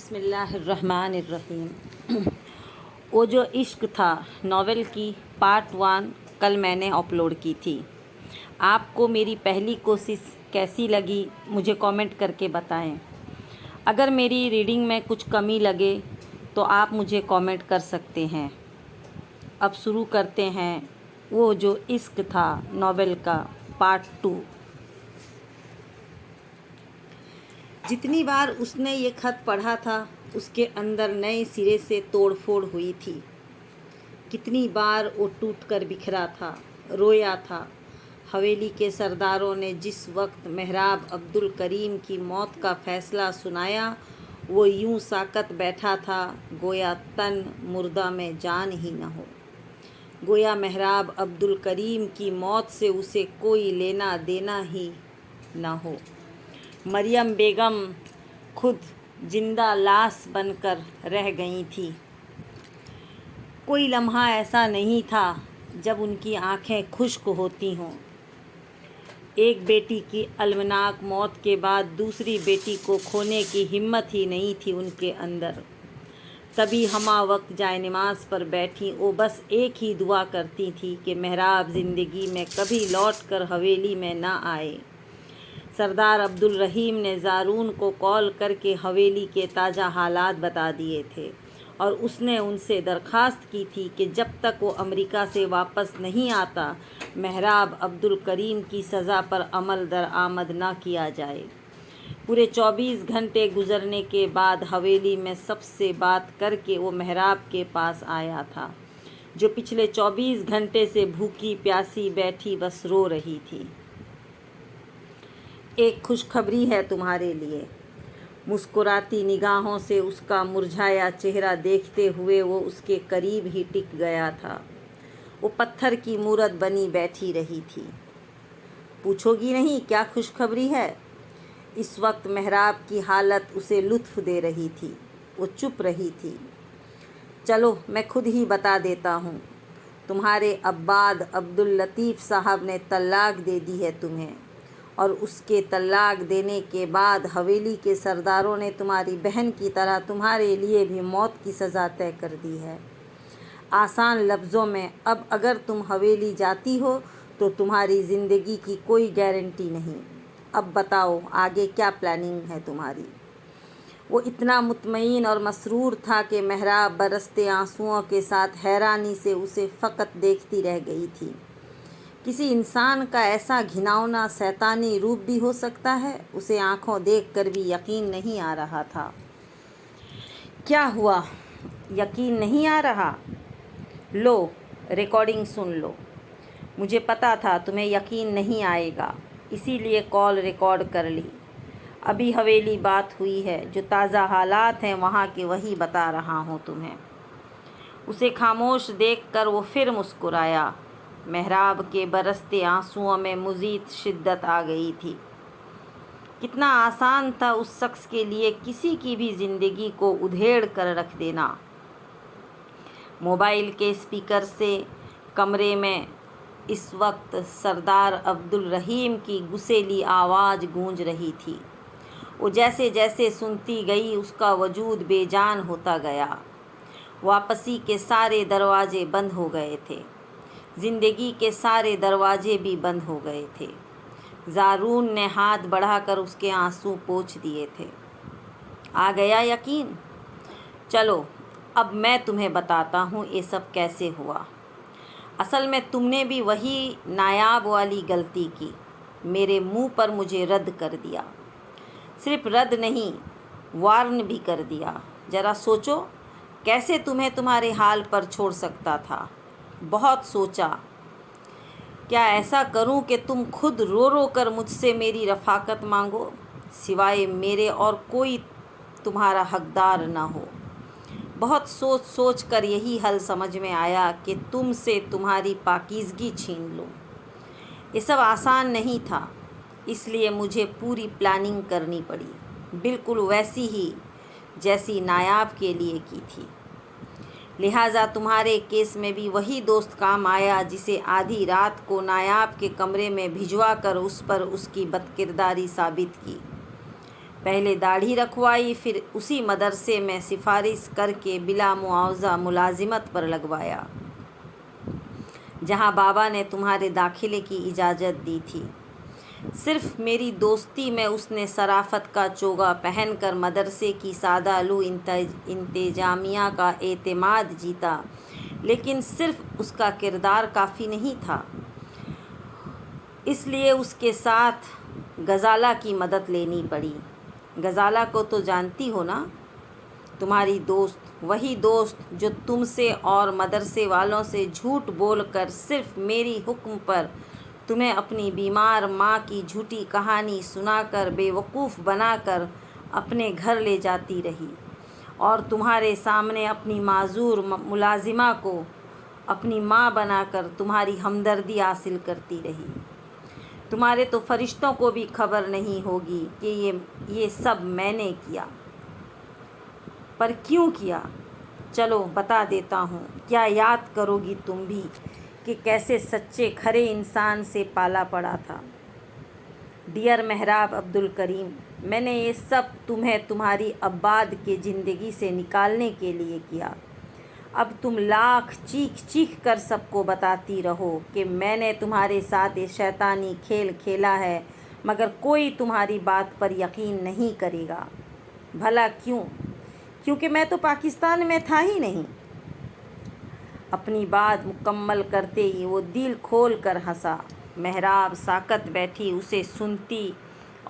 بسم اللہ الرحمن الرحیم۔ وہ جو عشق تھا ناول کی پارٹ 1 کل میں نے اپلوڈ کی تھی۔ آپ کو میری پہلی کوشش کیسی لگی مجھے کامنٹ کر کے بتائیں۔ اگر میری ریڈنگ میں کچھ کمی لگے تو آپ مجھے کامنٹ کر سکتے ہیں۔ اب شروع کرتے ہیں وہ جو عشق تھا ناول کا پارٹ 2۔ جتنی بار اس نے یہ خط پڑھا تھا اس کے اندر نئے سرے سے توڑ پھوڑ ہوئی تھی۔ کتنی بار وہ ٹوٹ کر بکھرا تھا، رویا تھا۔ حویلی کے سرداروں نے جس وقت مہراب عبدالکریم کی موت کا فیصلہ سنایا وہ یوں ساکت بیٹھا تھا گویا تن مردہ میں جان ہی نہ ہو، گویا مہراب عبدالکریم کی موت سے اسے کوئی لینا دینا ہی نہ ہو۔ مریم بیگم خود زندہ لاش بن کر رہ گئی تھی۔ کوئی لمحہ ایسا نہیں تھا جب ان کی آنکھیں خشک ہوتی ہوں۔ ایک بیٹی کی المناک موت کے بعد دوسری بیٹی کو کھونے کی ہمت ہی نہیں تھی ان کے اندر۔ تبھی ہمہ وقت جائے نماز پر بیٹھی وہ بس ایک ہی دعا کرتی تھی کہ مہراب زندگی میں کبھی لوٹ کر حویلی میں نہ آئے۔ سردار عبدالرحیم نے زارون کو کال کر کے حویلی کے تازہ حالات بتا دیے تھے اور اس نے ان سے درخواست کی تھی کہ جب تک وہ امریکہ سے واپس نہیں آتا مہراب عبدالکریم کی سزا پر عمل درآمد نہ کیا جائے۔ پورے 24 گھنٹے گزرنے کے بعد حویلی میں سب سے بات کر کے وہ مہراب کے پاس آیا تھا جو پچھلے 24 گھنٹے سے بھوکی پیاسی بیٹھی بس رو رہی تھی۔ ایک خوشخبری ہے تمہارے لیے۔ مسکراتی نگاہوں سے اس کا مرجھایا چہرہ دیکھتے ہوئے وہ اس کے قریب ہی ٹک گیا تھا۔ وہ پتھر کی مورت بنی بیٹھی رہی تھی۔ پوچھو گی نہیں کیا خوشخبری ہے؟ اس وقت مہراب کی حالت اسے لطف دے رہی تھی۔ وہ چپ رہی تھی۔ چلو میں خود ہی بتا دیتا ہوں۔ تمہارے عباد عبداللطیف صاحب نے طلاق دے دی ہے تمہیں، اور اس کے طلاق دینے کے بعد حویلی کے سرداروں نے تمہاری بہن کی طرح تمہارے لیے بھی موت کی سزا طے کر دی ہے۔ آسان لفظوں میں اب اگر تم حویلی جاتی ہو تو تمہاری زندگی کی کوئی گارنٹی نہیں۔ اب بتاؤ آگے کیا پلاننگ ہے تمہاری؟ وہ اتنا مطمئن اور مسرور تھا کہ مہراب برستے آنسوؤں کے ساتھ حیرانی سے اسے فقط دیکھتی رہ گئی تھی۔ کسی انسان کا ایسا گھناؤنا شیطانی روپ بھی ہو سکتا ہے؟ اسے آنکھوں دیکھ کر بھی یقین نہیں آ رہا تھا۔ کیا ہوا؟ یقین نہیں آ رہا؟ لو ریکارڈنگ سن لو۔ مجھے پتا تھا تمہیں یقین نہیں آئے گا، اسی لیے کال ریکارڈ کر لی۔ ابھی حویلی بات ہوئی ہے، جو تازہ حالات ہیں وہاں کے وہی بتا رہا ہوں تمہیں۔ اسے خاموش دیکھ کر وہ پھر مسکرایا۔ مہراب کے برستے آنسوؤں میں مزید شدت آ گئی تھی۔ کتنا آسان تھا اس شخص کے لیے کسی کی بھی زندگی کو ادھیڑ کر رکھ دینا۔ موبائل کے اسپیکر سے کمرے میں اس وقت سردار عبدالرحیم کی غصیلی آواز گونج رہی تھی۔ وہ جیسے جیسے سنتی گئی اس کا وجود بے جان ہوتا گیا۔ واپسی کے سارے دروازے بند ہو گئے تھے۔ زندگی کے سارے دروازے بھی بند ہو گئے تھے۔ زارون نے ہاتھ بڑھا کر اس کے آنسو پوچھ دیے تھے۔ آ گیا یقین؟ چلو اب میں تمہیں بتاتا ہوں یہ سب کیسے ہوا۔ اصل میں تم نے بھی وہی نایاب والی غلطی کی، میرے منہ پر مجھے رد کر دیا۔ صرف رد نہیں، وارن بھی کر دیا۔ ذرا سوچو کیسے تمہیں تمہارے حال پر چھوڑ سکتا تھا۔ بہت سوچا، کیا ایسا کروں کہ تم خود رو رو کر مجھ سے میری رفاقت مانگو، سوائے میرے اور کوئی تمہارا حقدار نہ ہو۔ بہت سوچ سوچ کر یہی حل سمجھ میں آیا کہ تم سے تمہاری پاکیزگی چھین لوں۔ یہ سب آسان نہیں تھا، اس لیے مجھے پوری پلاننگ کرنی پڑی، بالکل ویسی ہی جیسی نایاب کے لیے کی تھی۔ لہٰذا تمہارے کیس میں بھی وہی دوست کام آیا جسے آدھی رات کو نایاب کے کمرے میں بھجوا کر اس پر اس کی بدکرداری ثابت کی۔ پہلے داڑھی رکھوائی، پھر اسی مدرسے میں سفارش کر کے بلا معاوضہ ملازمت پر لگوایا جہاں بابا نے تمہارے داخلے کی اجازت دی تھی۔ صرف میری دوستی میں اس نے صرافت کا چوگا پہن کر مدرسے کی سادہ لو انتظامیہ کا اعتماد جیتا، لیکن صرف اس کا کردار کافی نہیں تھا، اس لیے اس کے ساتھ غزالہ کی مدد لینی پڑی۔ غزالہ کو تو جانتی ہو نا، تمہاری دوست، وہی دوست جو تم سے اور مدرسے والوں سے جھوٹ بول کر صرف میری حکم پر تمہیں اپنی بیمار ماں کی جھوٹی کہانی سنا کر بیوقوف بنا کر اپنے گھر لے جاتی رہی، اور تمہارے سامنے اپنی معذور ملازمہ کو اپنی ماں بنا کر تمہاری ہمدردی حاصل کرتی رہی۔ تمہارے تو فرشتوں کو بھی خبر نہیں ہوگی کہ یہ سب میں نے کیا۔ پر کیوں کیا؟ چلو بتا دیتا ہوں، کیا یاد کرو گی تم بھی کہ کیسے سچے کھرے انسان سے پالا پڑا تھا؟ ڈیئر محراب عبدالکریم، میں نے یہ سب تمہیں تمہاری عباد کے زندگی سے نکالنے کے لیے کیا۔ اب تم لاکھ چیخ چیخ کر سب کو بتاتی رہو کہ میں نے تمہارے ساتھ یہ شیطانی کھیل کھیلا ہے، مگر کوئی تمہاری بات پر یقین نہیں کرے گا۔ بھلا کیوں؟ کیونکہ میں تو پاکستان میں تھا ہی نہیں۔ اپنی بات مکمل کرتے ہی وہ دل کھول کر ہنسا۔ محراب ساکت بیٹھی اسے سنتی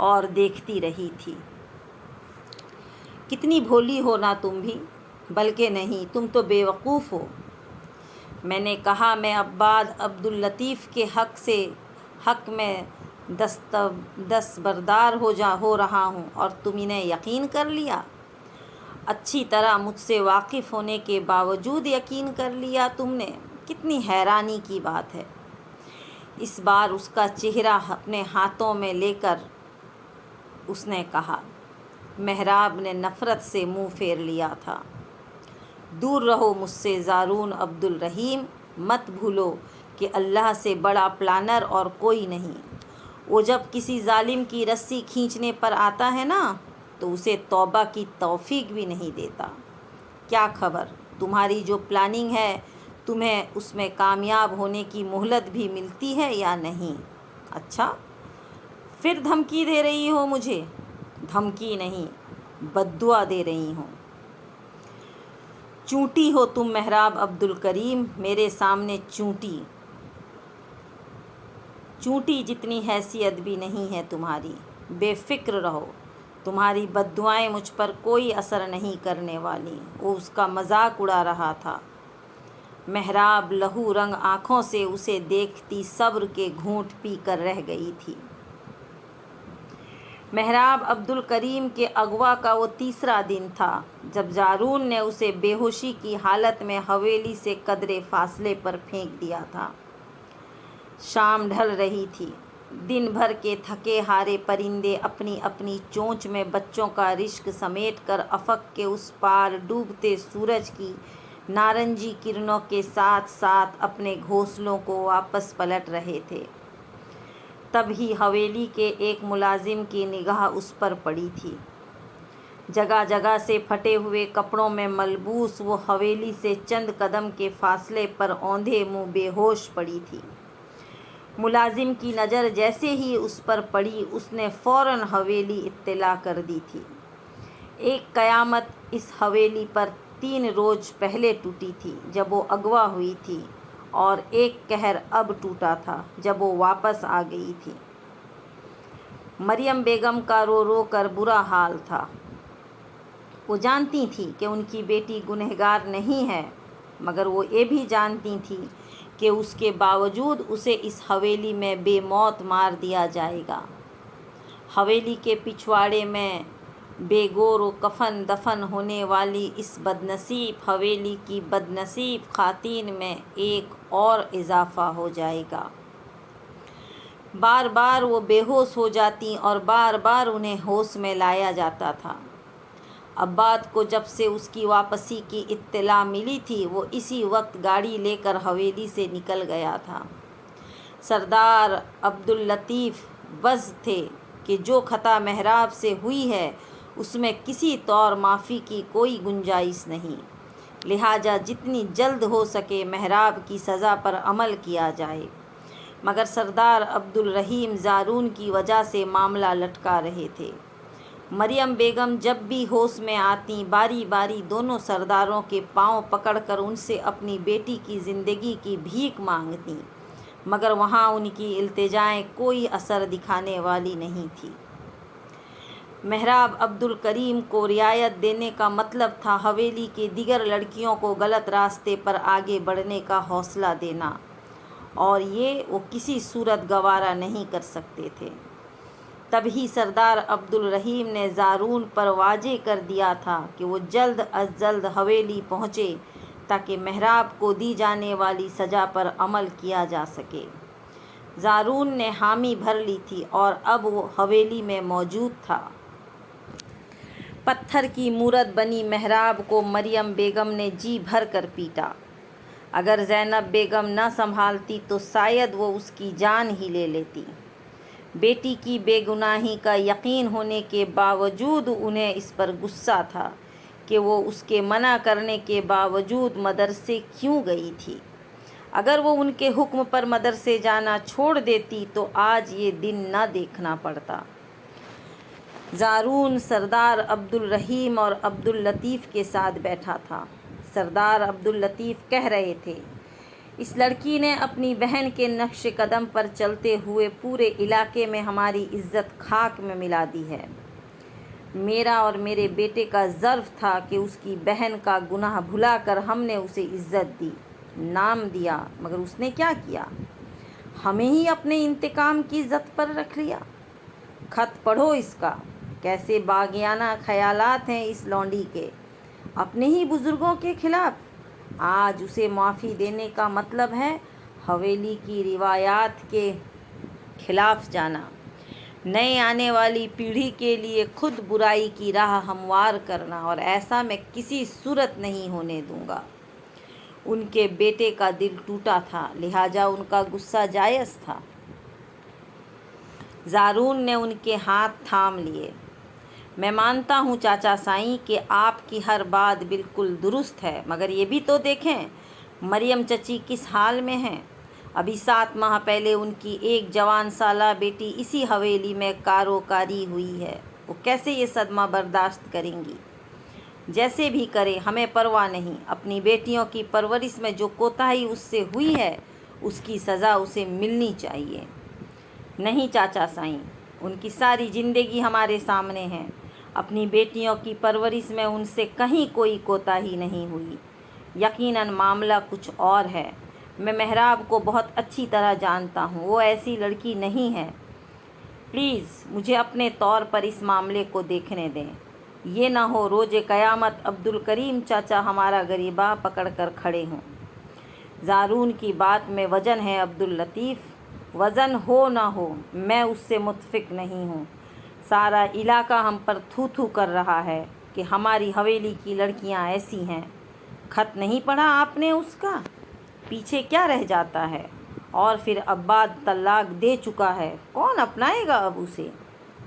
اور دیکھتی رہی تھی۔ کتنی بھولی ہو نا تم بھی، بلکہ نہیں، تم تو بے وقوف ہو۔ میں نے کہا میں عباد عبداللطیف کے حق میں دستبردار ہو رہا ہوں اور تم انہیں یقین کر لیا۔ اچھی طرح مجھ سے واقف ہونے کے باوجود یقین کر لیا تم نے، کتنی حیرانی کی بات ہے۔ اس بار اس کا چہرہ اپنے ہاتھوں میں لے کر اس نے کہا۔ محراب نے نفرت سے منہ پھیر لیا تھا۔ دور رہو مجھ سے زارون عبدالرحیم، مت بھولو کہ اللہ سے بڑا پلانر اور کوئی نہیں۔ وہ جب کسی ظالم کی رسی کھینچنے پر آتا ہے نا تو اسے توبہ کی توفیق بھی نہیں دیتا۔ کیا خبر تمہاری جو پلاننگ ہے تمہیں اس میں کامیاب ہونے کی مہلت بھی ملتی ہے یا نہیں؟ اچھا، پھر دھمکی دے رہی ہو مجھے؟ دھمکی نہیں، بددعا دے رہی ہوں۔ چونٹی ہو تم محراب عبدالکریم، میرے سامنے چونٹی جتنی حیثیت بھی نہیں ہے تمہاری۔ بے فکر رہو، تمہاری بددعائیں مجھ پر کوئی اثر نہیں کرنے والی۔ وہ اس کا مذاق اڑا رہا تھا۔ محراب لہو رنگ آنکھوں سے اسے دیکھتی صبر کے گھونٹ پی کر رہ گئی تھی۔ محراب عبدالکریم کے اغوا کا وہ تیسرا دن تھا جب زارون نے اسے بے ہوشی کی حالت میں حویلی سے قدرے فاصلے پر پھینک دیا تھا۔ شام ڈھل رہی تھی۔ دن بھر کے تھکے ہارے پرندے اپنی اپنی چونچ میں بچوں کا رزق سمیٹ کر افق کے اس پار ڈوبتے سورج کی نارنجی کرنوں کے ساتھ ساتھ اپنے گھونسلوں کو واپس پلٹ رہے تھے۔ تب ہی حویلی کے ایک ملازم کی نگاہ اس پر پڑی تھی۔ جگہ جگہ سے پھٹے ہوئے کپڑوں میں ملبوس وہ حویلی سے چند قدم کے فاصلے پر اوندھے منہ بے ہوش پڑی تھی۔ ملازم کی نظر جیسے ہی اس پر پڑی اس نے فوراً حویلی اطلاع کر دی تھی۔ ایک قیامت اس حویلی پر 3 روز پہلے ٹوٹی تھی جب وہ اغوا ہوئی تھی، اور ایک قہر اب ٹوٹا تھا جب وہ واپس آ گئی تھی۔ مریم بیگم کا رو رو کر برا حال تھا۔ وہ جانتی تھی کہ ان کی بیٹی گنہگار نہیں ہے، مگر وہ یہ بھی جانتی تھی کہ اس کے باوجود اسے اس حویلی میں بے موت مار دیا جائے گا۔ حویلی کے پچھواڑے میں بے گور و کفن دفن ہونے والی اس بدنصیب حویلی کی بدنصیب خواتین میں ایک اور اضافہ ہو جائے گا۔ بار بار وہ بے ہوش ہو جاتی اور بار بار انہیں ہوش میں لایا جاتا تھا۔ عباد کو جب سے اس کی واپسی کی اطلاع ملی تھی وہ اسی وقت گاڑی لے کر حویلی سے نکل گیا تھا۔ سردار عبداللطیف بز تھے کہ جو خطا محراب سے ہوئی ہے اس میں کسی طور معافی کی کوئی گنجائش نہیں، لہٰذا جتنی جلد ہو سکے محراب کی سزا پر عمل کیا جائے۔ مگر سردار عبدالرحیم زارون کی وجہ سے معاملہ لٹکا رہے تھے۔ مریم بیگم جب بھی ہوش میں آتیں باری باری دونوں سرداروں کے پاؤں پکڑ کر ان سے اپنی بیٹی کی زندگی کی بھیک مانگتیں، مگر وہاں ان کی التجائیں کوئی اثر دکھانے والی نہیں تھی۔ محراب عبدالکریم کو رعایت دینے کا مطلب تھا حویلی کے دیگر لڑکیوں کو غلط راستے پر آگے بڑھنے کا حوصلہ دینا، اور یہ وہ کسی صورت گوارا نہیں کر سکتے تھے۔ تب ہی سردار عبدالرحیم نے زارون پر واضح کر دیا تھا کہ وہ جلد از جلد حویلی پہنچے تاکہ محراب کو دی جانے والی سزا پر عمل کیا جا سکے۔ زارون نے حامی بھر لی تھی اور اب وہ حویلی میں موجود تھا۔ پتھر کی مورت بنی محراب کو مریم بیگم نے جی بھر کر پیٹا۔ اگر زینب بیگم نہ سنبھالتی تو شاید وہ اس کی جان ہی لے لیتی۔ بیٹی کی بے گناہی کا یقین ہونے کے باوجود انہیں اس پر غصہ تھا کہ وہ اس کے منع کرنے کے باوجود مدرسے کیوں گئی تھی۔ اگر وہ ان کے حکم پر مدرسے جانا چھوڑ دیتی تو آج یہ دن نہ دیکھنا پڑتا۔ زارون سردار عبدالرحیم اور عبداللطیف کے ساتھ بیٹھا تھا۔ سردار عبداللطیف کہہ رہے تھے، اس لڑکی نے اپنی بہن کے نقش قدم پر چلتے ہوئے پورے علاقے میں ہماری عزت خاک میں ملا دی ہے۔ میرا اور میرے بیٹے کا ظرف تھا کہ اس کی بہن کا گناہ بھلا کر ہم نے اسے عزت دی، نام دیا، مگر اس نے کیا کیا؟ ہمیں ہی اپنے انتقام کی عزت پر رکھ لیا۔ خط پڑھو اس کا، کیسے باغیانہ خیالات ہیں اس لونڈی کے، اپنے ہی بزرگوں کے خلاف۔ آج اسے معافی دینے کا مطلب ہے حویلی کی روایات کے خلاف جانا، نئے آنے والی پیڑھی کے لیے خود برائی کی راہ ہموار کرنا، اور ایسا میں کسی صورت نہیں ہونے دوں گا۔ ان کے بیٹے کا دل ٹوٹا تھا، لہٰذا ان کا غصہ جائز تھا۔ زارون نے ان کے ہاتھ تھام لیے۔ میں مانتا ہوں چاچا سائیں کہ آپ کی ہر بات بالکل درست ہے، مگر یہ بھی تو دیکھیں مریم چچی کس حال میں ہیں۔ ابھی 7 ماہ پہلے ان کی ایک جوان سالہ بیٹی اسی حویلی میں کاری ہوئی ہے، وہ کیسے یہ صدمہ برداشت کریں گی؟ جیسے بھی کرے ہمیں پرواہ نہیں، اپنی بیٹیوں کی پرورش میں جو کوتاہی اس سے ہوئی ہے اس کی سزا اسے ملنی چاہیے۔ نہیں چاچا سائیں، ان کی ساری زندگی ہمارے سامنے ہے، اپنی بیٹیوں کی پرورش میں ان سے کہیں کوئی کوتاہی نہیں ہوئی۔ یقیناً معاملہ کچھ اور ہے۔ میں محراب کو بہت اچھی طرح جانتا ہوں، وہ ایسی لڑکی نہیں ہے۔ پلیز مجھے اپنے طور پر اس معاملے کو دیکھنے دیں، یہ نہ ہو روز قیامت عبدالکریم چاچا ہمارا گریباں پکڑ کر کھڑے ہوں۔ زارون کی بات میں وزن ہے عبداللطیف، وزن ہو نہ ہو میں اس سے متفق نہیں ہوں۔ سارا علاقہ ہم پر تھو تھو کر رہا ہے کہ ہماری حویلی کی لڑکیاں ایسی ہیں۔ خط نہیں پڑھا آپ نے اس کا؟ پیچھے کیا رہ جاتا ہے؟ اور پھر عباد طلاق دے چکا ہے، کون اپنائے گا اب اسے؟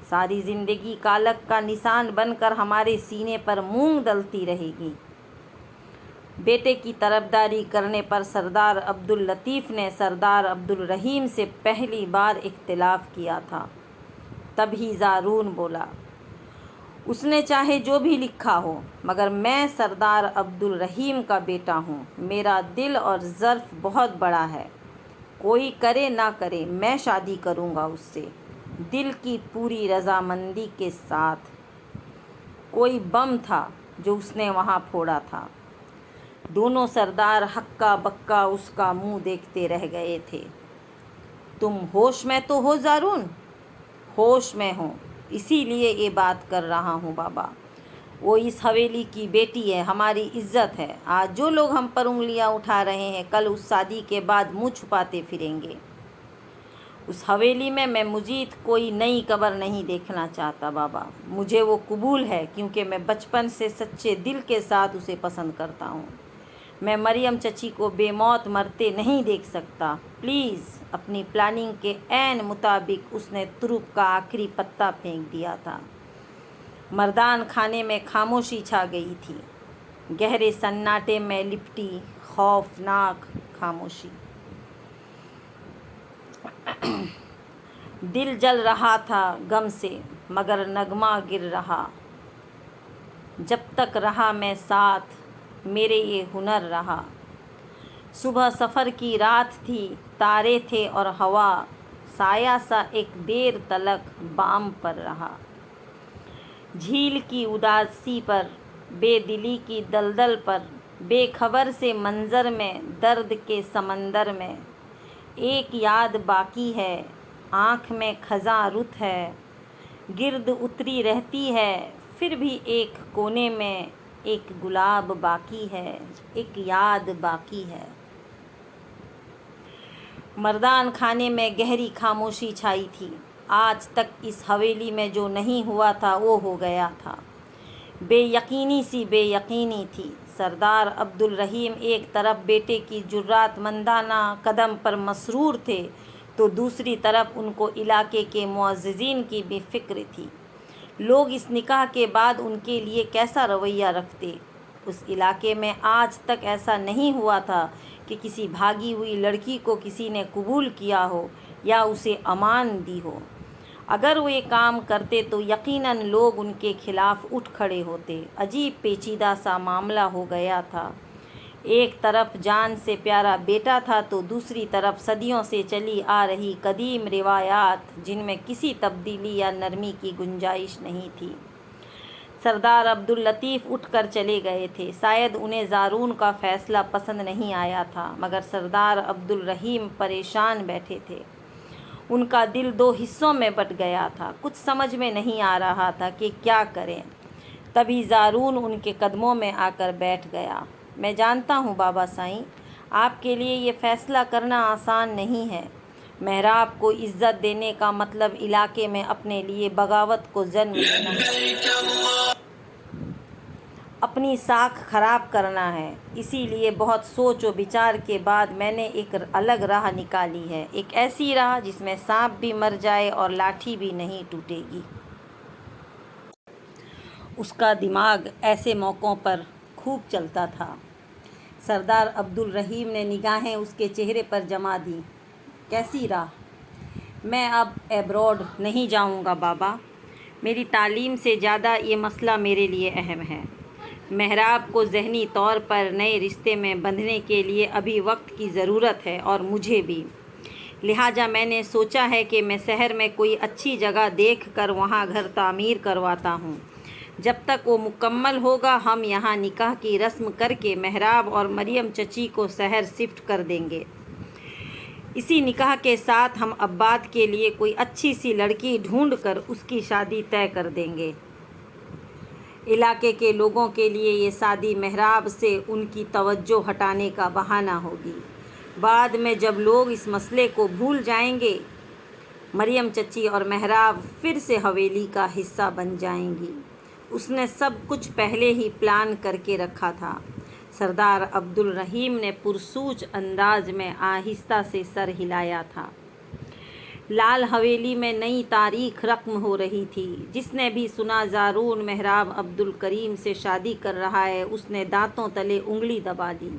ساری زندگی کالک کا نشان بن کر ہمارے سینے پر مونگ دلتی رہے گی۔ بیٹے کی طرفداری کرنے پر سردار عبداللطیف نے سردار عبدالرحیم سے پہلی بار اختلاف کیا تھا۔ تبھی زارون بولا، اس نے چاہے جو بھی لکھا ہو، مگر میں سردار عبدالرحیم کا بیٹا ہوں، میرا دل اور ظرف بہت بڑا ہے، کوئی کرے نہ کرے میں شادی کروں گا اس سے، دل کی پوری رضامندی کے ساتھ۔ کوئی بم تھا جو اس نے وہاں پھوڑا تھا۔ دونوں سردار ہکا بکا اس کا منہ دیکھتے رہ گئے تھے۔ تم ہوش میں تو ہو زارون؟ ہوش میں ہوں، اسی لیے یہ بات کر رہا ہوں بابا۔ وہ اس حویلی کی بیٹی ہے، ہماری عزت ہے۔ آج جو لوگ ہم پر انگلیاں اٹھا رہے ہیں، کل اس شادی کے بعد منہ چھپاتے پھریں گے۔ اس حویلی میں میں مزید کوئی نئی قبر نہیں دیکھنا چاہتا بابا۔ مجھے وہ قبول ہے کیونکہ میں بچپن سے سچے دل کے ساتھ اسے پسند کرتا ہوں۔ میں مریم چچی کو بے موت مرتے نہیں دیکھ سکتا، پلیز۔ اپنی پلاننگ کے عین مطابق اس نے تروپ کا آخری پتا پھینک دیا تھا۔ مردان خانے میں خاموشی چھا گئی تھی، گہرے سناٹے میں لپٹی خوفناک خاموشی۔ دل جل رہا تھا غم سے، مگر نغمہ گر رہا۔ جب تک رہا میں ساتھ، میرے یہ ہنر رہا۔ صبح سفر کی رات تھی، تارے تھے اور ہوا، سایہ سا ایک دیر تلک بام پر رہا۔ جھیل کی اداسی پر، بے دلی کی دلدل پر، بے خبر سے منظر میں، درد کے سمندر میں، ایک یاد باقی ہے، آنکھ میں خزاں رت ہے، گرد اتری رہتی ہے، پھر بھی ایک کونے میں ایک گلاب باقی ہے، ایک یاد باقی ہے۔ مردان خانے میں گہری خاموشی چھائی تھی۔ آج تک اس حویلی میں جو نہیں ہوا تھا وہ ہو گیا تھا۔ بے یقینی سی بے یقینی تھی۔ سردار عبدالرحیم ایک طرف بیٹے کی جرات مندانہ قدم پر مسرور تھے تو دوسری طرف ان کو علاقے کے معززین کی بھی فکر تھی۔ لوگ اس نکاح کے بعد ان کے لیے کیسا رویہ رکھتے؟ اس علاقے میں آج تک ایسا نہیں ہوا تھا کہ کسی بھاگی ہوئی لڑکی کو کسی نے قبول کیا ہو یا اسے امان دی ہو۔ اگر وہ یہ کام کرتے تو یقیناً لوگ ان کے خلاف اٹھ کھڑے ہوتے۔ عجیب پیچیدہ سا معاملہ ہو گیا تھا۔ ایک طرف جان سے پیارا بیٹا تھا تو دوسری طرف صدیوں سے چلی آ رہی قدیم روایات جن میں کسی تبدیلی یا نرمی کی گنجائش نہیں تھی۔ سردار عبداللطیف اٹھ کر چلے گئے تھے۔ شاید انہیں زارون کا فیصلہ پسند نہیں آیا تھا، مگر سردار عبدالرحیم پریشان بیٹھے تھے۔ ان کا دل دو حصوں میں بٹ گیا تھا، کچھ سمجھ میں نہیں آ رہا تھا کہ کیا کریں۔ تبھی زارون ان کے قدموں میں آ کر بیٹھ گیا۔ میں جانتا ہوں بابا سائیں، آپ کے لیے یہ فیصلہ کرنا آسان نہیں ہے۔ محراب کو عزت دینے کا مطلب علاقے میں اپنے لیے بغاوت کو جنم دینا ہے، اپنی ساکھ خراب کرنا ہے۔ اسی لیے بہت سوچ و بچار کے بعد میں نے ایک الگ راہ نکالی ہے، ایک ایسی راہ جس میں سانپ بھی مر جائے اور لاٹھی بھی نہیں ٹوٹے گی۔ اس کا دماغ ایسے موقعوں پر خوب چلتا تھا۔ سردار عبدالرحیم نے نگاہیں اس کے چہرے پر جما دیں۔ کیسی راہ؟ میں اب ایبراڈ نہیں جاؤں گا بابا۔ میری تعلیم سے زیادہ یہ مسئلہ میرے لیے اہم ہے۔ محراب کو ذہنی طور پر نئے رشتے میں بندھنے کے لیے ابھی وقت کی ضرورت ہے اور مجھے بھی۔ لہٰذا میں نے سوچا ہے کہ میں شہر میں کوئی اچھی جگہ دیکھ کر وہاں گھر تعمیر کرواتا ہوں۔ جب تک وہ مکمل ہوگا ہم یہاں نکاح کی رسم کر کے محراب اور مریم چچی کو شہر شفٹ کر دیں گے۔ اسی نکاح کے ساتھ ہم عباد کے لیے کوئی اچھی سی لڑکی ڈھونڈ کر اس کی شادی طے کر دیں گے۔ علاقے کے لوگوں کے لیے یہ شادی محراب سے ان کی توجہ ہٹانے کا بہانہ ہوگی۔ بعد میں جب لوگ اس مسئلے کو بھول جائیں گے، مریم چچی اور محراب پھر سے حویلی کا حصہ بن جائیں گی۔ اس نے سب کچھ پہلے ہی پلان کر کے رکھا تھا۔ سردار عبدالرحیم نے پرسوچ انداز میں آہستہ سے سر ہلایا تھا۔ لال حویلی میں نئی تاریخ رقم ہو رہی تھی۔ جس نے بھی سنا زارون محراب عبدالکریم سے شادی کر رہا ہے، اس نے دانتوں تلے انگلی دبا دی۔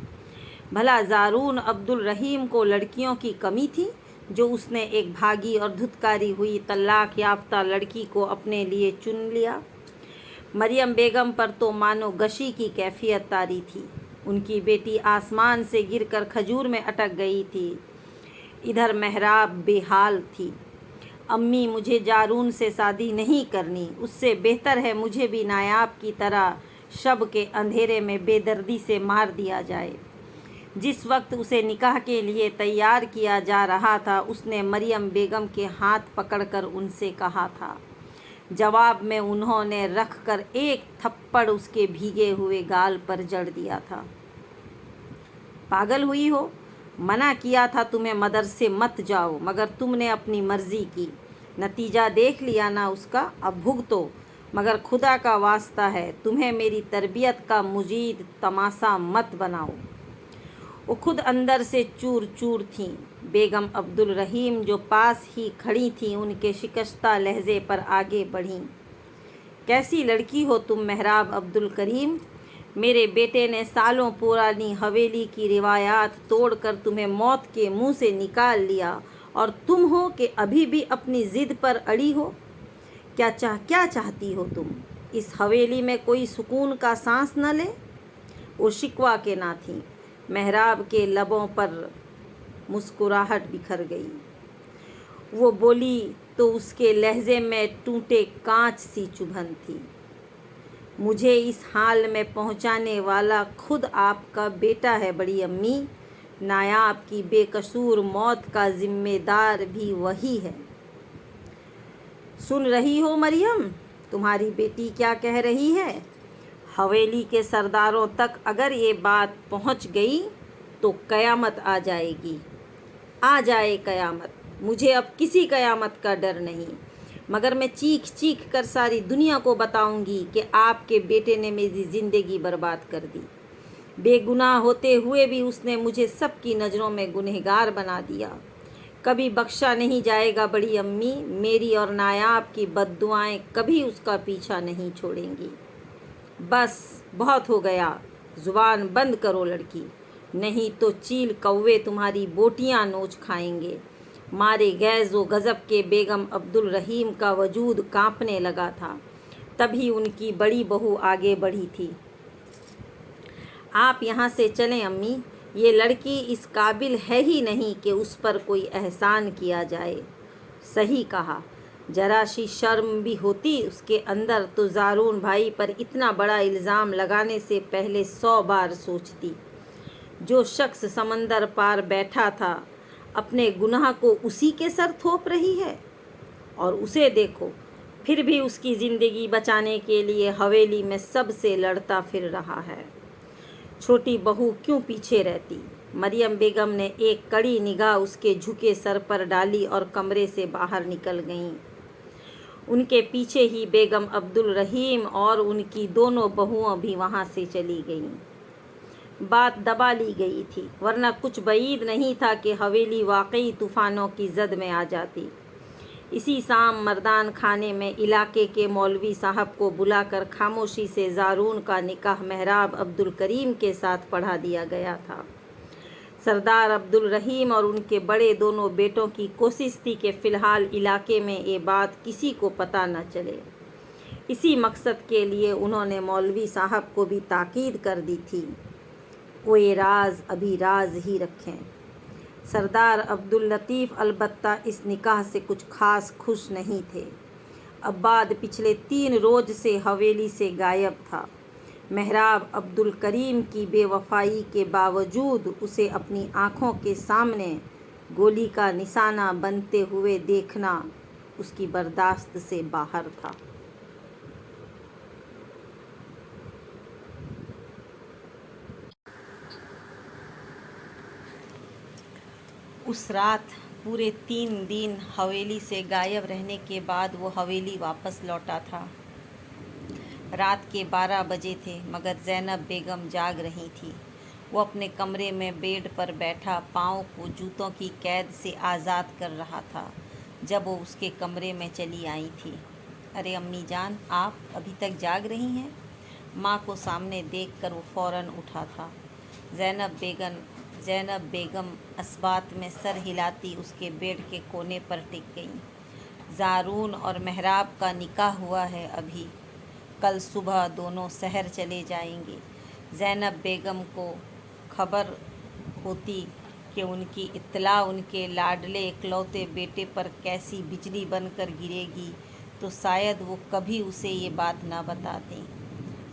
بھلا زارون عبدالرحیم کو لڑکیوں کی کمی تھی جو اس نے ایک بھاگی اور دھتکاری ہوئی طلاق یافتہ لڑکی کو اپنے لیے چن لیا؟ مریم بیگم پر تو مانو غشی کی کیفیت طاری تھی۔ ان کی بیٹی آسمان سے گر کر کھجور میں اٹک گئی تھی۔ ادھر محراب بے حال تھی۔ امی مجھے جارون سے شادی نہیں کرنی، اس سے بہتر ہے مجھے بھی نایاب کی طرح شب کے اندھیرے میں بے دردی سے مار دیا جائے۔ جس وقت اسے نکاح کے لیے تیار کیا جا رہا تھا اس نے مریم بیگم کے ہاتھ پکڑ کر ان سے کہا تھا۔ جواب میں انہوں نے رکھ کر ایک تھپڑ اس کے بھیگے ہوئے گال پر جڑ دیا تھا۔ پاگل ہوئی ہو؟ منع کیا تھا تمہیں مدرسے مت جاؤ، مگر تم نے اپنی مرضی کی۔ نتیجہ دیکھ لیا نا اس کا، اب بھگتو۔ مگر خدا کا واسطہ ہے تمہیں میری تربیت کا مزید تماشا مت بناؤ۔ وہ خود اندر سے چور چور تھیں۔ بیگم عبدالرحیم جو پاس ہی کھڑی تھیں ان کے شکستہ لہجے پر آگے بڑھیں۔ کیسی لڑکی ہو تم مہراب عبدالکریم؟ میرے بیٹے نے سالوں پرانی حویلی کی روایات توڑ کر تمہیں موت کے منہ سے نکال لیا، اور تم ہو کہ ابھی بھی اپنی ضد پر اڑی ہو۔ کیا چاہتی ہو تم؟ اس حویلی میں کوئی سکون کا سانس نہ لے؟ وہ شکوہ کے نہ تھیں۔ مہراب کے لبوں پر مسکراہٹ بکھر گئی۔ وہ بولی تو اس کے لہجے میں ٹوٹے کانچ سی چبھن تھی۔ مجھے اس حال میں پہنچانے والا خود آپ کا بیٹا ہے بڑی امی۔ نایاب کی بے قصور موت کا ذمہ دار بھی وہی ہے۔ سن رہی ہو مریم، تمہاری بیٹی کیا کہہ رہی ہے؟ حویلی کے سرداروں تک اگر یہ بات پہنچ گئی تو قیامت آ جائے گی۔ آ جائے قیامت، مجھے اب کسی قیامت کا ڈر نہیں، مگر میں چیخ چیخ کر ساری دنیا کو بتاؤں گی کہ آپ کے بیٹے نے میری زندگی برباد کر دی۔ بے گناہ ہوتے ہوئے بھی اس نے مجھے سب کی نظروں میں گنہگار بنا دیا۔ کبھی بخشا نہیں جائے گا بڑی امی۔ میری اور نایاب کی بد دعائیں کبھی اس کا پیچھا نہیں چھوڑیں گی۔ بس بہت ہو گیا، زبان بند کرو لڑکی، نہیں تو چیل کوے تمہاری بوٹیاں نوچ کھائیں گے۔ مارے غیظ و غضب کے بیگم عبدالرحیم کا وجود کانپنے لگا تھا۔ تبھی ان کی بڑی بہو آگے بڑھی تھی۔ آپ یہاں سے چلیں امی، یہ لڑکی اس قابل ہے ہی نہیں کہ اس پر کوئی احسان کیا جائے۔ صحیح کہا، ذرا سی شرم بھی ہوتی اس کے اندر تو زارون بھائی پر اتنا بڑا الزام لگانے سے پہلے 100 بار سوچتی۔ جو شخص سمندر پار بیٹھا تھا اپنے گناہ کو اسی کے سر تھوپ رہی ہے، اور اسے دیکھو پھر بھی اس کی زندگی بچانے کے لیے حویلی میں سب سے لڑتا پھر رہا ہے۔ چھوٹی بہو کیوں پیچھے رہتی؟ مریم بیگم نے ایک کڑی نگاہ اس کے جھکے سر پر ڈالی اور کمرے سے باہر نکل گئیں۔ ان کے پیچھے ہی بیگم عبدالرحیم اور ان کی دونوں بہوؤں بھی وہاں سے چلی گئیں۔ بات دبا لی گئی تھی، ورنہ کچھ بعید نہیں تھا کہ حویلی واقعی طوفانوں کی زد میں آ جاتی۔ اسی شام مردان خانے میں علاقے کے مولوی صاحب کو بلا کر خاموشی سے زارون کا نکاح مہراب عبدالکریم کے ساتھ پڑھا دیا گیا تھا۔ سردار عبدالرحیم اور ان کے بڑے دونوں بیٹوں کی کوشش تھی کہ فی الحال علاقے میں یہ بات کسی کو پتہ نہ چلے۔ اسی مقصد کے لیے انہوں نے مولوی صاحب کو بھی تاکید کر دی تھی وہ یہ راز ابھی راز ہی رکھیں۔ سردار عبداللطیف البتہ اس نکاح سے کچھ خاص خوش نہیں تھے۔ عباد پچھلے 3 روز سے حویلی سے غائب تھا۔ مہراب عبدالکریم کی بے وفائی کے باوجود اسے اپنی آنکھوں کے سامنے گولی کا نشانہ بنتے ہوئے دیکھنا اس کی برداشت سے باہر تھا۔ اس رات پورے 3 دن حویلی سے غائب رہنے کے بعد وہ حویلی واپس لوٹا تھا۔ رات کے 12 بجے تھے، مگر زینب بیگم جاگ رہی تھی۔ وہ اپنے کمرے میں بیڈ پر بیٹھا پاؤں کو جوتوں کی قید سے آزاد کر رہا تھا جب وہ اس کے کمرے میں چلی آئی تھی۔ ارے امی جان، آپ ابھی تک جاگ رہی ہیں؟ ماں کو سامنے دیکھ کر وہ فوراً اٹھا تھا۔ زینب بیگم اثبات میں سر ہلاتی اس کے بیڈ کے کونے پر ٹک گئیں۔ زارون اور مہراب کا نکاح ہوا ہے ابھی، کل صبح دونوں شہر چلے جائیں گے۔ زینب بیگم کو خبر ہوتی کہ ان کی اطلاع ان کے لاڈلے اکلوتے بیٹے پر کیسی بجلی بن کر گرے گی تو شاید وہ کبھی اسے یہ بات نہ بتاتے۔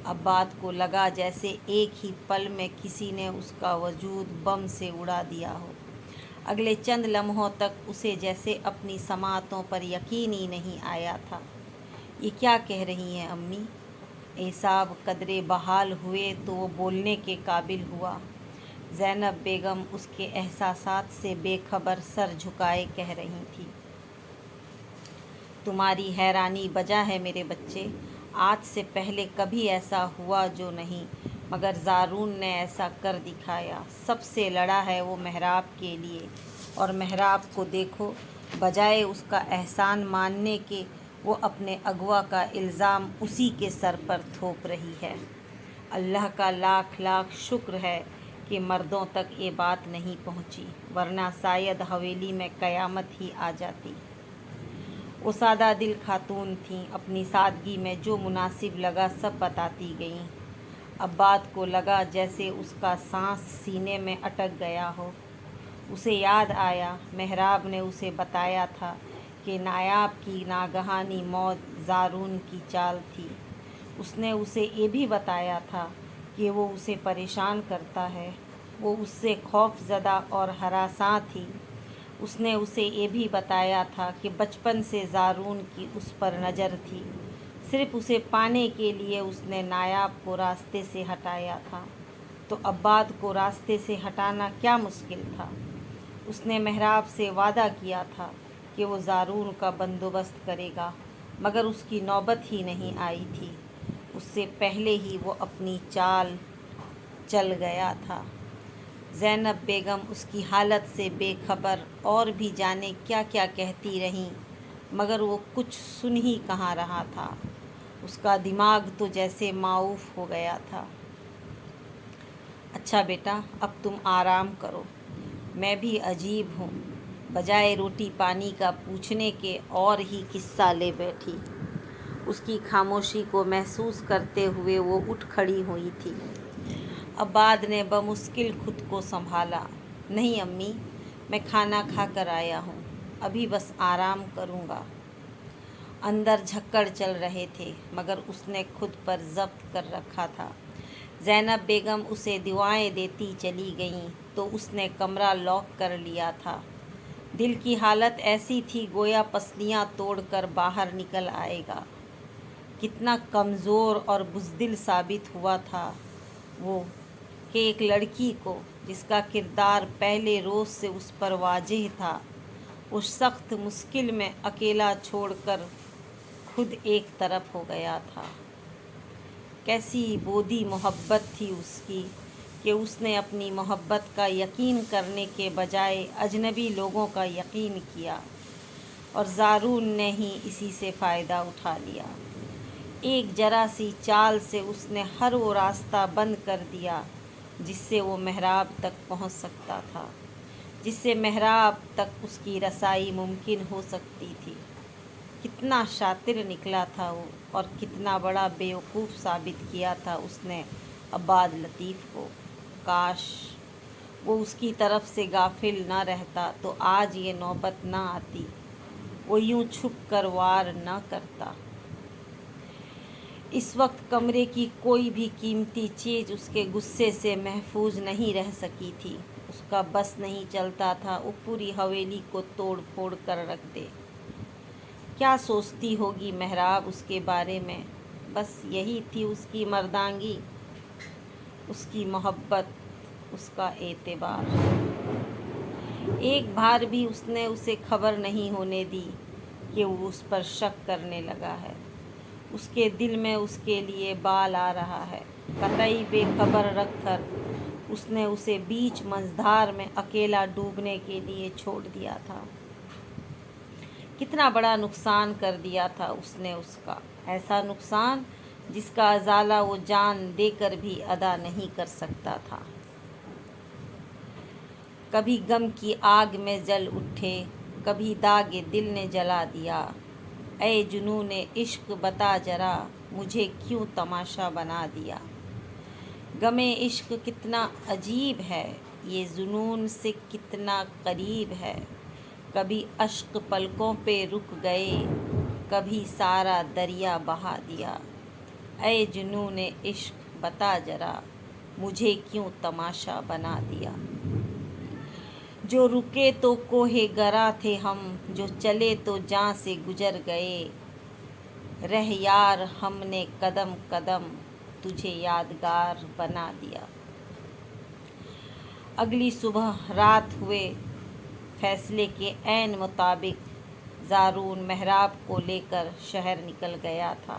عباد کو لگا جیسے ایک ہی پل میں کسی نے اس کا وجود بم سے اڑا دیا ہو۔ اگلے چند لمحوں تک اسے جیسے اپنی سماعتوں پر یقین ہی نہیں آیا تھا۔ یہ کیا کہہ رہی ہیں امی؟ اعصاب قدرے بحال ہوئے تو وہ بولنے کے قابل ہوا۔ زینب بیگم اس کے احساسات سے بے خبر سر جھکائے کہہ رہی تھی۔ تمہاری حیرانی بجا ہے میرے بچے، آج سے پہلے کبھی ایسا ہوا جو نہیں۔ مگر زارون نے ایسا کر دکھایا۔ سب سے لڑا ہے وہ محراب کے لیے، اور محراب کو دیکھو، بجائے اس کا احسان ماننے کے وہ اپنے اغوا کا الزام اسی کے سر پر تھوپ رہی ہے۔ اللہ کا لاکھ لاکھ شکر ہے کہ مردوں تک یہ بات نہیں پہنچی، ورنہ شاید حویلی میں قیامت ہی آ جاتی۔ وہ سادہ دل خاتون تھیں، اپنی سادگی میں جو مناسب لگا سب بتاتی گئیں۔ عباد کو لگا جیسے اس کا سانس سینے میں اٹک گیا ہو۔ اسے یاد آیا محراب نے اسے بتایا تھا کہ نایاب کی ناگہانی موت زارون کی چال تھی۔ اس نے اسے یہ بھی بتایا تھا کہ وہ اسے پریشان کرتا ہے، وہ اس سے خوف زدہ اور ہراساں تھی۔ اس نے اسے یہ بھی بتایا تھا کہ بچپن سے زارون کی اس پر نظر تھی، صرف اسے پانے کے لیے اس نے نایاب کو راستے سے ہٹایا تھا، تو عباد کو راستے سے ہٹانا کیا مشکل تھا۔ اس نے محراب سے وعدہ کیا تھا کہ وہ زارون کا بندوبست کرے گا، مگر اس کی نوبت ہی نہیں آئی تھی، اس سے پہلے ہی وہ اپنی چال چل گیا تھا۔ زینب بیگم اس کی حالت سے بے خبر اور بھی جانے کیا کیا کہتی رہیں، مگر وہ کچھ سن ہی کہاں رہا تھا، اس کا دماغ تو جیسے معاف ہو گیا تھا۔ اچھا بیٹا، اب تم آرام کرو، میں بھی عجیب ہوں، بجائے روٹی پانی کا پوچھنے کے اور ہی قصہ لے بیٹھی۔ اس کی خاموشی کو محسوس کرتے ہوئے وہ اٹھ کھڑی ہوئی تھی۔ عباد نے بمشکل خود کو سنبھالا۔ نہیں امی، میں کھانا کھا کر آیا ہوں، ابھی بس آرام کروں گا۔ اندر جھکڑ چل رہے تھے، مگر اس نے خود پر ضبط کر رکھا تھا۔ زینب بیگم اسے دعائیں دیتی چلی گئیں تو اس نے کمرہ لاک کر لیا تھا۔ دل کی حالت ایسی تھی گویا پسلیاں توڑ کر باہر نکل آئے گا۔ کتنا کمزور اور بزدل ثابت ہوا تھا وہ کہ ایک لڑکی کو جس کا کردار پہلے روز سے اس پر واضح تھا، وہ سخت مشکل میں اکیلا چھوڑ کر خود ایک طرف ہو گیا تھا۔ کیسی بودی محبت تھی اس کی کہ اس نے اپنی محبت کا یقین کرنے کے بجائے اجنبی لوگوں کا یقین کیا، اور زارون نے ہی اسی سے فائدہ اٹھا لیا۔ ایک ذرا سی چال سے اس نے ہر وہ راستہ بند کر دیا جس سے وہ محراب تک پہنچ سکتا تھا، جس سے محراب تک اس کی رسائی ممکن ہو سکتی تھی۔ کتنا شاطر نکلا تھا وہ، اور کتنا بڑا بیوقوف ثابت کیا تھا اس نے عباد لطیف کو۔ کاش وہ اس کی طرف سے غافل نہ رہتا تو آج یہ نوبت نہ آتی، وہ یوں چھپ کر وار نہ کرتا۔ اس وقت کمرے کی کوئی بھی قیمتی چیز اس کے غصے سے محفوظ نہیں رہ سکی تھی۔ اس کا بس نہیں چلتا تھا وہ پوری حویلی کو توڑ پھوڑ کر رکھ دے۔ کیا سوچتی ہوگی محراب اس کے بارے میں؟ بس یہی تھی اس کی مردانگی، اس کی محبت، اس کا اعتبار۔ ایک بار بھی اس نے اسے خبر نہیں ہونے دی کہ وہ اس پر شک کرنے لگا ہے۔ اس کے دل میں اس کے لیے بال آ رہا ہے۔ قطعی بے خبر رکھ کر اس نے اسے بیچ مجھدار میں اکیلا ڈوبنے کے لیے چھوڑ دیا تھا۔ کتنا بڑا نقصان کر دیا تھا اس نے اس کا، ایسا نقصان جس کا ازالہ وہ جان دے کر بھی ادا نہیں کر سکتا تھا۔ کبھی غم کی آگ میں جل اٹھے، کبھی داغ دل نے جلا دیا۔ اے جنون عشق بتا ذرا، مجھے کیوں تماشا بنا دیا۔ غم عشق کتنا عجیب ہے، یہ جنون سے کتنا قریب ہے۔ کبھی اشک پلکوں پہ رک گئے، کبھی سارا دریا بہا دیا۔ اے جنون عشق بتا ذرا، مجھے کیوں تماشا بنا دیا۔ جو رکے تو کوہ گراں تھے ہم، جو چلے تو جاں سے گزر گئے۔ رہ یار ہم نے قدم قدم، تجھے یادگار بنا دیا۔ اگلی صبح رات ہوئے فیصلے کے عین مطابق زارون محراب کو لے کر شہر نکل گیا تھا۔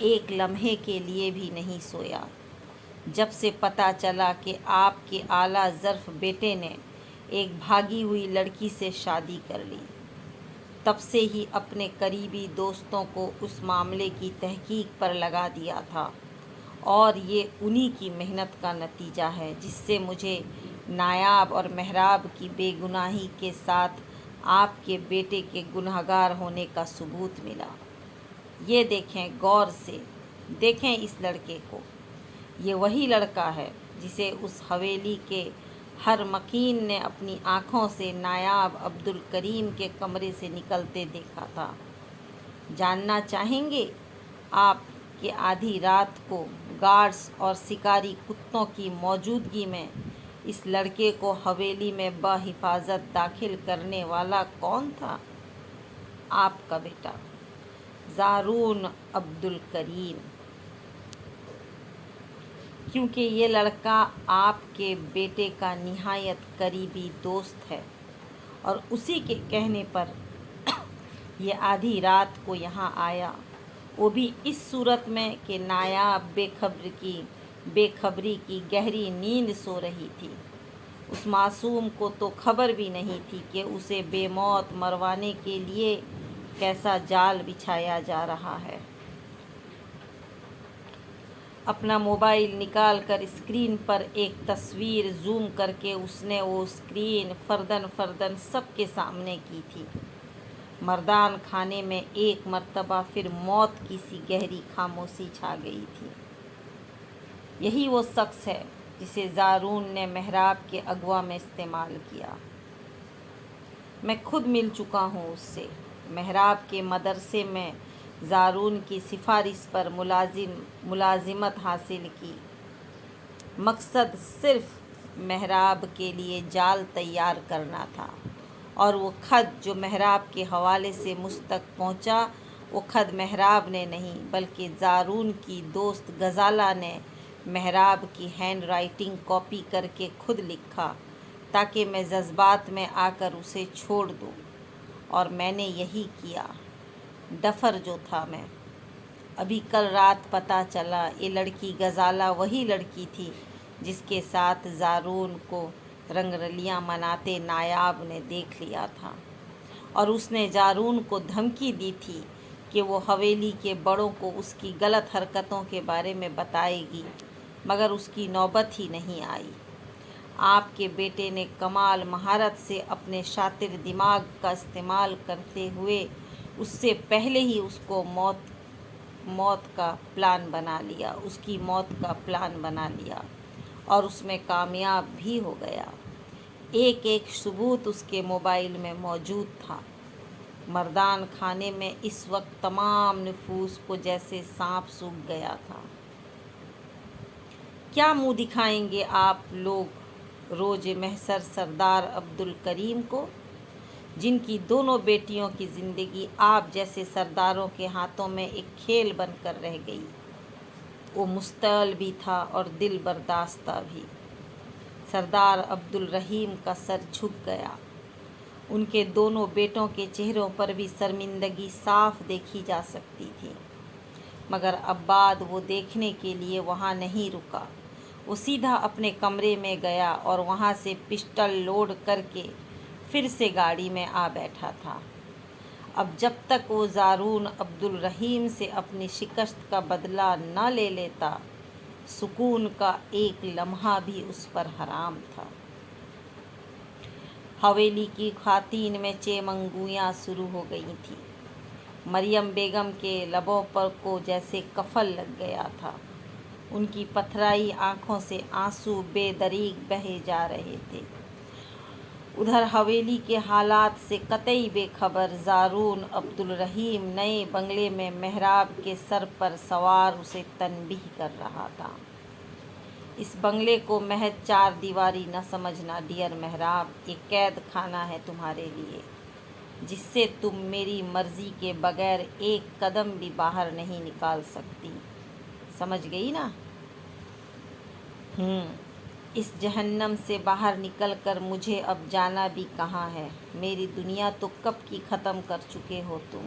ایک لمحے کے لیے بھی نہیں سویا۔ جب سے پتہ چلا کہ آپ کے اعلیٰ ظرف بیٹے نے ایک بھاگی ہوئی لڑکی سے شادی کر لی، تب سے ہی اپنے قریبی دوستوں کو اس معاملے کی تحقیق پر لگا دیا تھا، اور یہ انہی کی محنت کا نتیجہ ہے جس سے مجھے نایاب اور محراب کی بے گناہی کے ساتھ آپ کے بیٹے کے گنہگار ہونے کا ثبوت ملا۔ یہ دیکھیں، غور سے دیکھیں اس لڑکے کو۔ یہ وہی لڑکا ہے جسے اس حویلی کے ہر مکین نے اپنی آنکھوں سے نایاب عبدالکریم کے کمرے سے نکلتے دیکھا تھا۔ جاننا چاہیں گے آپ کہ آدھی رات کو گارڈز اور شکاری کتوں کی موجودگی میں اس لڑکے کو حویلی میں بحفاظت داخل کرنے والا کون تھا؟ آپ کا بیٹا، زارون عبدالکریم۔ کیونکہ یہ لڑکا آپ کے بیٹے کا نہایت قریبی دوست ہے، اور اسی کے کہنے پر یہ آدھی رات کو یہاں آیا، وہ بھی اس صورت میں کہ نایاب بے خبری کی گہری نیند سو رہی تھی۔ اس معصوم کو تو خبر بھی نہیں تھی کہ اسے بے موت مروانے کے لیے کیسا جال بچھایا جا رہا ہے۔ اپنا موبائل نکال کر اسکرین پر ایک تصویر زوم کر کے اس نے وہ اسکرین فرداً فرداً سب کے سامنے کی تھی۔ مردان خانے میں ایک مرتبہ پھر موت کی سی گہری خاموشی چھا گئی تھی۔ یہی وہ شخص ہے جسے زارون نے محراب کے اغوا میں استعمال کیا۔ میں خود مل چکا ہوں اس سے۔ محراب کے مدرسے میں زارون کی سفارش پر ملازمت حاصل کی۔ مقصد صرف محراب کے لیے جال تیار کرنا تھا، اور وہ خط جو محراب کے حوالے سے مجھ تک پہنچا، وہ خط محراب نے نہیں بلکہ زارون کی دوست غزالہ نے محراب کی ہینڈ رائٹنگ کاپی کر کے خود لکھا تاکہ میں جذبات میں آ کر اسے چھوڑ دوں، اور میں نے یہی کیا۔ ڈفر جو تھا میں۔ ابھی کل رات پتہ چلا یہ لڑکی غزالہ وہی لڑکی تھی جس کے ساتھ زارون کو رنگ رلیاں مناتے نایاب نے دیکھ لیا تھا، اور اس نے زارون کو دھمکی دی تھی کہ وہ حویلی کے بڑوں کو اس کی غلط حرکتوں کے بارے میں بتائے گی، مگر اس کی نوبت ہی نہیں آئی۔ آپ کے بیٹے نے کمال مہارت سے اپنے شاطر دماغ کا استعمال کرتے ہوئے اس سے پہلے ہی اس کی موت کا پلان بنا لیا، اور اس میں کامیاب بھی ہو گیا۔ ایک ثبوت اس کے موبائل میں موجود تھا۔ مردان خانے میں اس وقت تمام نفوس کو جیسے سانپ سونگھ گیا تھا۔ کیا منہ دکھائیں گے آپ لوگ روز محشر سردار عبدالکریم کو، جن کی دونوں بیٹیوں کی زندگی آپ جیسے سرداروں کے ہاتھوں میں ایک کھیل بن کر رہ گئی؟ وہ مشتعل بھی تھا اور دل برداشتہ بھی۔ سردار عبدالرحیم کا سر جھک گیا۔ ان کے دونوں بیٹوں کے چہروں پر بھی شرمندگی صاف دیکھی جا سکتی تھی، مگر اب بعد وہ دیکھنے کے لیے وہاں نہیں رکا۔ وہ سیدھا اپنے کمرے میں گیا اور وہاں سے پسٹل لوڈ کر کے پھر سے گاڑی میں آ بیٹھا تھا۔ اب جب تک وہ زارون عبدالرحیم سے اپنی شکست کا بدلہ نہ لے لیتا، سکون کا ایک لمحہ بھی اس پر حرام تھا۔ حویلی کی خواتین میں چیمنگویاں شروع ہو گئی تھیں۔ مریم بیگم کے لبوں پر کو جیسے قفل لگ گیا تھا۔ ان کی پتھرائی آنکھوں سے آنسو بے دریغ بہے جا رہے تھے۔ ادھر حویلی کے حالات سے قطعی بے خبر زارون عبدالرحیم نئے بنگلے میں محراب کے سر پر سوار اسے تنبیہ کر رہا تھا۔ اس بنگلے کو محض 4 دیواری نہ سمجھنا ڈیئر محراب، یہ قید خانہ ہے تمہارے لیے، جس سے تم میری مرضی کے بغیر ایک قدم بھی باہر نہیں نکال سکتی۔ سمجھ گئی نا؟ اس جہنم سے باہر نکل کر مجھے اب جانا بھی کہاں ہے؟ میری دنیا تو کب کی ختم کر چکے ہو تم۔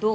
2